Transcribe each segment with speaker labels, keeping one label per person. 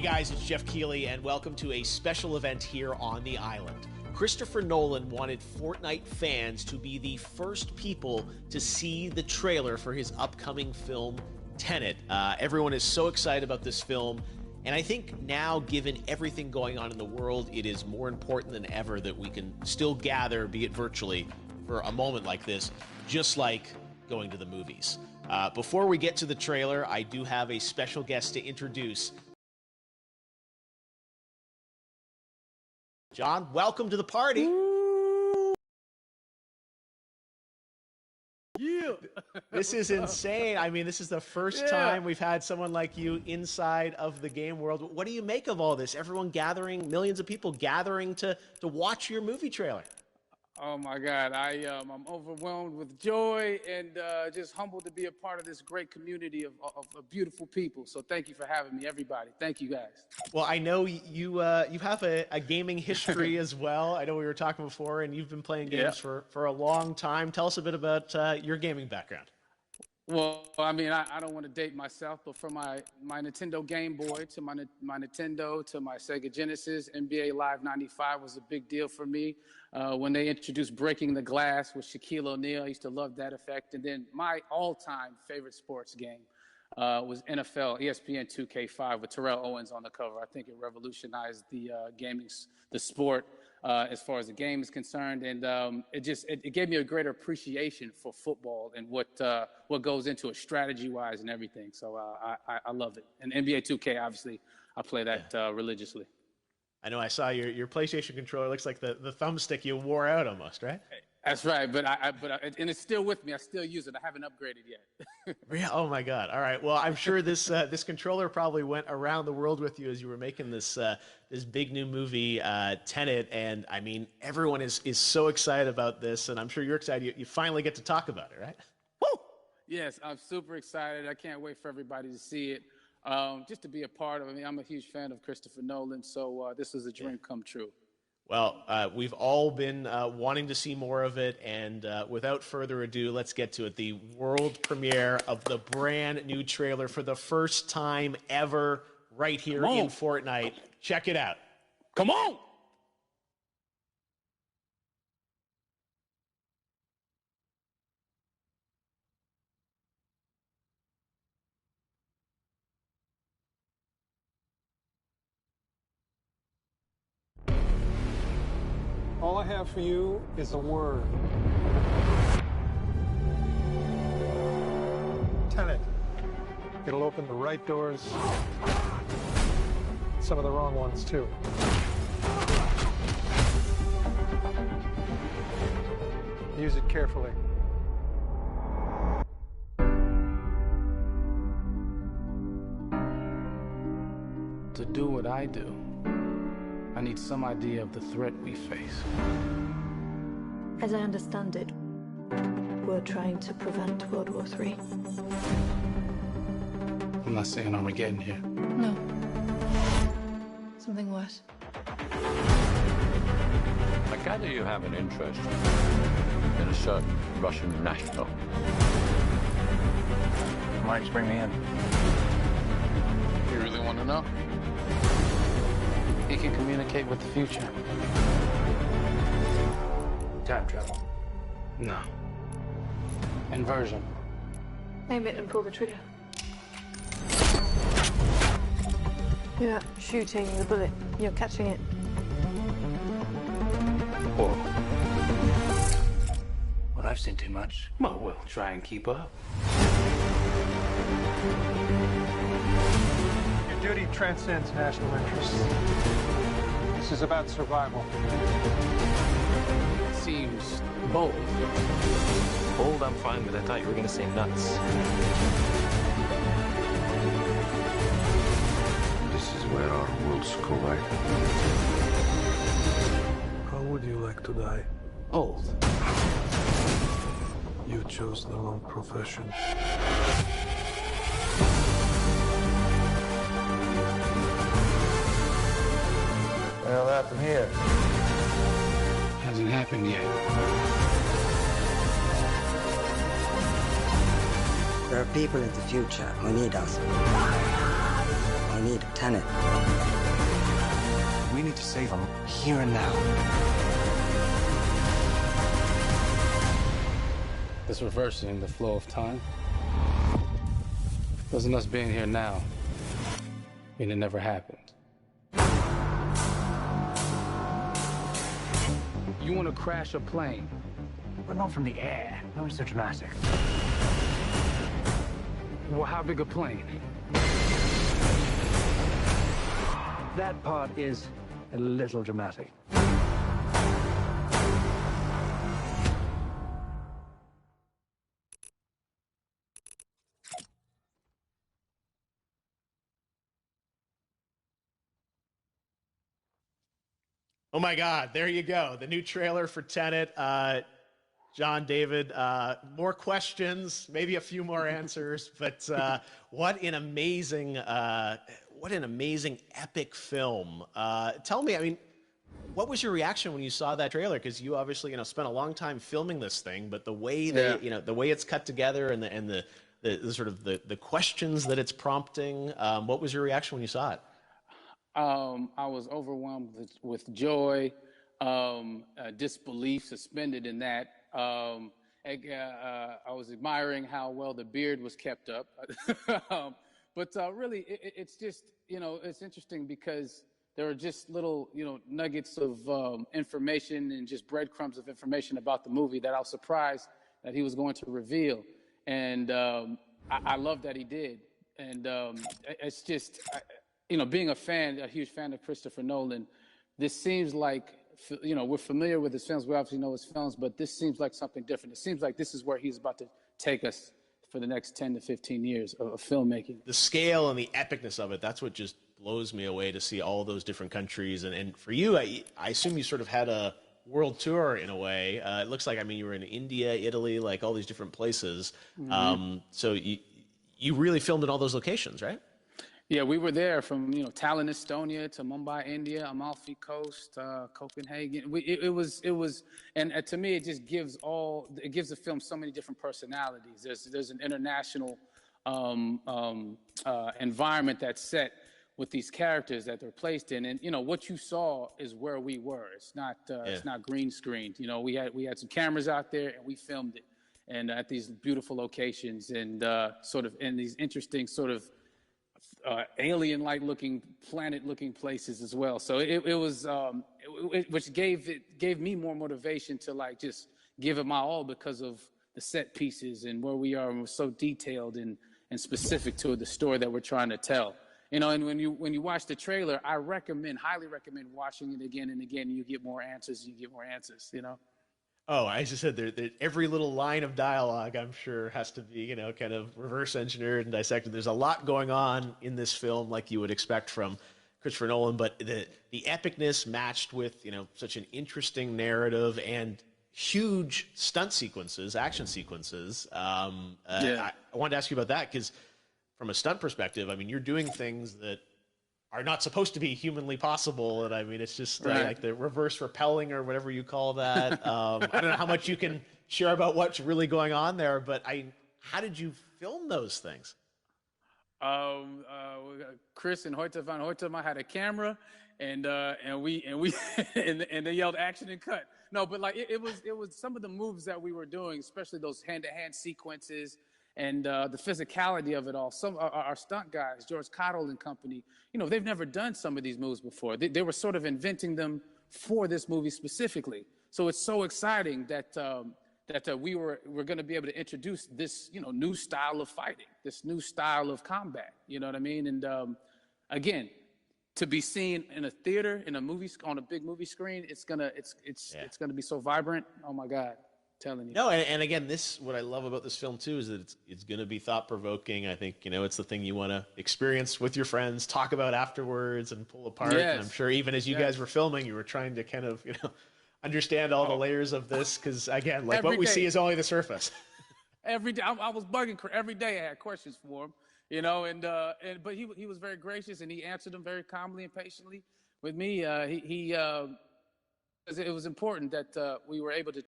Speaker 1: guys, it's Jeff Keighley, and welcome to a special event here on the island. Christopher Nolan wanted Fortnite fans to be the first people to see the trailer for his upcoming film, Tenet. Everyone is so excited about this film, and I think now, given everything going on in the world, it is more important than ever that we can still gather, be it virtually, for a moment like this, just like going to the movies. Before we get to the trailer, I do have a special guest to introduce. John, welcome to the party.
Speaker 2: Yeah.
Speaker 1: This is insane. I mean, this is the first time we've had someone like you inside of the game world. What do you make of all this? Everyone gathering, millions of people gathering to watch your movie trailer.
Speaker 2: Oh my God, I'm overwhelmed with joy and just humbled to be a part of this great community of beautiful people. So thank you for having me, everybody. Thank you, guys.
Speaker 1: Well, I know you have a gaming history as well. I know we were talking before, and you've been playing games for a long time. Tell us a bit about your gaming background.
Speaker 2: Well, I mean, I don't want to date myself, but from my Nintendo Game Boy to my Nintendo to my Sega Genesis, NBA Live 95 was a big deal for me. When they introduced Breaking the Glass with Shaquille O'Neal, I used to love that effect. And then my all-time favorite sports game was NFL ESPN 2K5 with Terrell Owens on the cover. I think it revolutionized the the sport as far as the game is concerned, and it gave me a greater appreciation for football and what goes into it strategy-wise and everything. So I love it. And NBA 2K, obviously, I play that religiously.
Speaker 1: I know I saw your PlayStation controller. Looks like the thumbstick you wore out almost, right?
Speaker 2: That's right, but and it's still with me. I still use it. I haven't upgraded yet.
Speaker 1: Yeah. Oh my God. All right. Well, I'm sure this this controller probably went around the world with you as you were making this this big new movie, Tenet. And I mean, everyone is so excited about this, and I'm sure you're excited. You finally get to talk about it, right?
Speaker 2: Woo! Yes, I'm super excited. I can't wait for everybody to see it. Just to be a part of it. I mean, I'm a huge fan of Christopher Nolan, so this is a dream come true.
Speaker 1: Well, we've all been wanting to see more of it, and without further ado, let's get to it. The world premiere of the brand new trailer for the first time ever right here in Fortnite. Check it out.
Speaker 2: Come on!
Speaker 3: All I have for you is a word. Tenet. It'll open the right doors, some of the wrong ones too. Use it carefully.
Speaker 2: To do what I do, I need some idea of the threat we face.
Speaker 4: As I understand it, we're trying to prevent World War III.
Speaker 2: I'm not saying Armageddon here.
Speaker 4: No. Something worse.
Speaker 5: I gather you have an interest in a certain Russian national.
Speaker 6: Why did you bring me in?
Speaker 2: You really want to know? He can communicate with the future.
Speaker 6: Time travel.
Speaker 2: No. Inversion.
Speaker 4: Aim it and pull the trigger. You're not shooting the bullet, you're catching it.
Speaker 6: Whoa. Well, I've seen too much. Well, we'll try and keep up.
Speaker 3: Your duty transcends national interests. This is about survival.
Speaker 2: It seems bold.
Speaker 5: Bold, I'm fine with. I thought you were going to say nuts.
Speaker 7: This is where our worlds collide.
Speaker 3: How would you like to die?
Speaker 2: Old.
Speaker 3: You chose the wrong profession.
Speaker 7: What'll happen here?
Speaker 2: Hasn't happened yet.
Speaker 8: There are people in the future who need us. I need Tenet.
Speaker 6: We need to save him here and now.
Speaker 2: This reversing the flow of time doesn't us being here now mean it never happened. You want to crash a plane,
Speaker 6: But not from the air. That was so dramatic.
Speaker 2: well, how big a plane?
Speaker 6: That part is a little dramatic.
Speaker 1: Oh my God, there you go. The new trailer for Tenet. John, David, more questions, maybe a few more answers, but what an amazing epic film. Tell me, I mean, what was your reaction when you saw that trailer? Because you obviously, spent a long time filming this thing, but the way the way it's cut together and the sort of the questions that it's prompting, what was your reaction when you saw it?
Speaker 2: I was overwhelmed with joy, disbelief, suspended in that. I was admiring how well the beard was kept up. But really, it's just, it's interesting because there are just little, nuggets of information and just breadcrumbs of information about the movie that I was surprised that he was going to reveal. And I love that he did. And it's just... being a huge fan of Christopher Nolan, this seems like, we're familiar with his films. We obviously know his films, but this seems like something different. It seems like this is where he's about to take us for the next 10 to 15 years of filmmaking.
Speaker 1: The scale and the epicness of it, that's what just blows me away, to see all those different countries. And for you, I assume you sort of had a world tour in a way. It looks like, you were in India, Italy, like all these different places. Mm-hmm. So you really filmed in all those locations, right?
Speaker 2: Yeah, we were there from Tallinn, Estonia, to Mumbai, India, Amalfi Coast, Copenhagen. It was, and to me, it just gives the film so many different personalities. There's an international environment that's set with these characters that they're placed in, and what you saw is where we were. It's not green screened. We had some cameras out there and we filmed it, and at these beautiful locations and sort of in these interesting sort of alien-like looking, planet-looking places as well. So it was, which gave me more motivation to just give it my all because of the set pieces and where we are, and we're so detailed and specific to the story that we're trying to tell. And when you watch the trailer, I highly recommend watching it again and again. You get more answers. Oh,
Speaker 1: I just said every little line of dialogue, I'm sure, has to be, kind of reverse engineered and dissected. There's a lot going on in this film, like you would expect from Christopher Nolan, but the epicness matched with, such an interesting narrative and huge stunt sequences, action sequences. I wanted to ask you about that because from a stunt perspective, you're doing things that are not supposed to be humanly possible, and it's just like the reverse rappelling or whatever you call that. I don't know how much you can share about what's really going on there, but how did you film those things?
Speaker 2: Chris and Hoyte van Hoytema had a camera, and they yelled action and cut. No, but it was some of the moves that we were doing, especially those hand-to-hand sequences. And the physicality of it all. Some our stunt guys, George Cottle and company, they've never done some of these moves before. They were sort of inventing them for this movie specifically. So it's so exciting that we're going to be able to introduce this new style of fighting, this new style of combat. You know what I mean? And again, to be seen in a theater, in a movie, on a big movie screen, it's gonna be so vibrant. Oh my God. Telling you.
Speaker 1: No, and again, what I love about this film too is that it's going to be thought-provoking. I think it's the thing you want to experience with your friends, talk about afterwards, and pull apart.
Speaker 2: Yes.
Speaker 1: And I'm sure even as you guys were filming, you were trying to kind of understand all the layers of this because again, like what we see is only the surface.
Speaker 2: Every day, I was bugging every day. I had questions for him, but he was very gracious and he answered them very calmly and patiently with me. It was important that we were able to.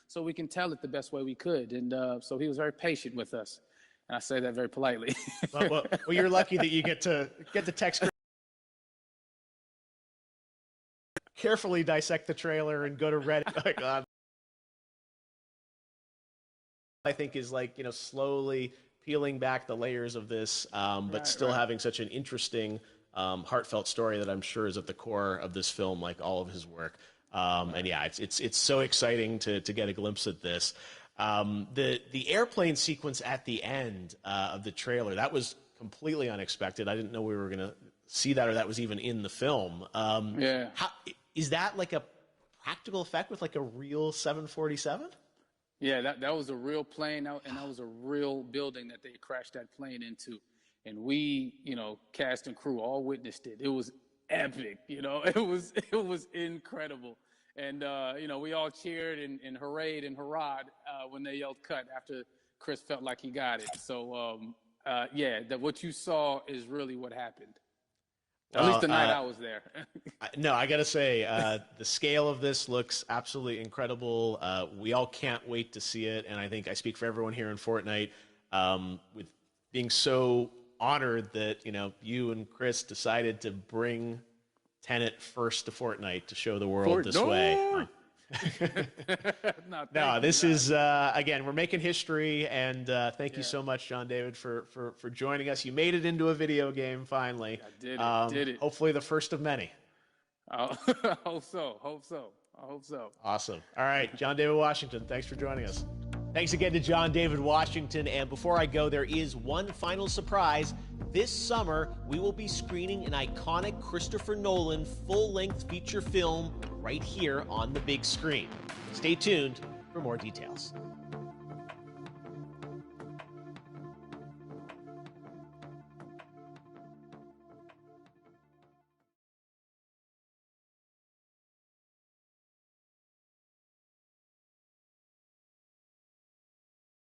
Speaker 2: So we can tell it the best way we could. And so he was very patient with us. And I say that very politely.
Speaker 1: Well, you're lucky that you get to text. Carefully dissect the trailer and go to Reddit. Like, I think is like, slowly peeling back the layers of this, but still having such an interesting, heartfelt story that I'm sure is at the core of this film, like all of his work. And yeah, it's so exciting to get a glimpse at this. The airplane sequence at the end of the trailer, that was completely unexpected. I didn't know we were going to see that, or that was even in the film. Is that like a practical effect with like a real 747?
Speaker 2: Yeah, that was a real plane, and that was a real building that they crashed that plane into. And we, cast and crew all witnessed it. It was epic, it was incredible. And, we all cheered and hurrayed and hurrahed when they yelled cut after Chris felt like he got it. So, what you saw is really what happened. At least the night I was there.
Speaker 1: No, I got to say, the scale of this looks absolutely incredible. We all can't wait to see it. And I think I speak for everyone here in Fortnite with being so honored that, you and Chris decided to bring Tenet first to Fortnite to show the world this way. No, this is, again, we're making history, and thank you so much, John David, for joining us. You made it into a video game, finally.
Speaker 2: I did it.
Speaker 1: Hopefully the first of many.
Speaker 2: I hope so.
Speaker 1: Awesome. All right, John David Washington, thanks for joining us. Thanks again to John David Washington, and before I go, there is one final surprise. This summer, we will be screening an iconic Christopher Nolan full-length feature film right here on the big screen. Stay tuned for more details.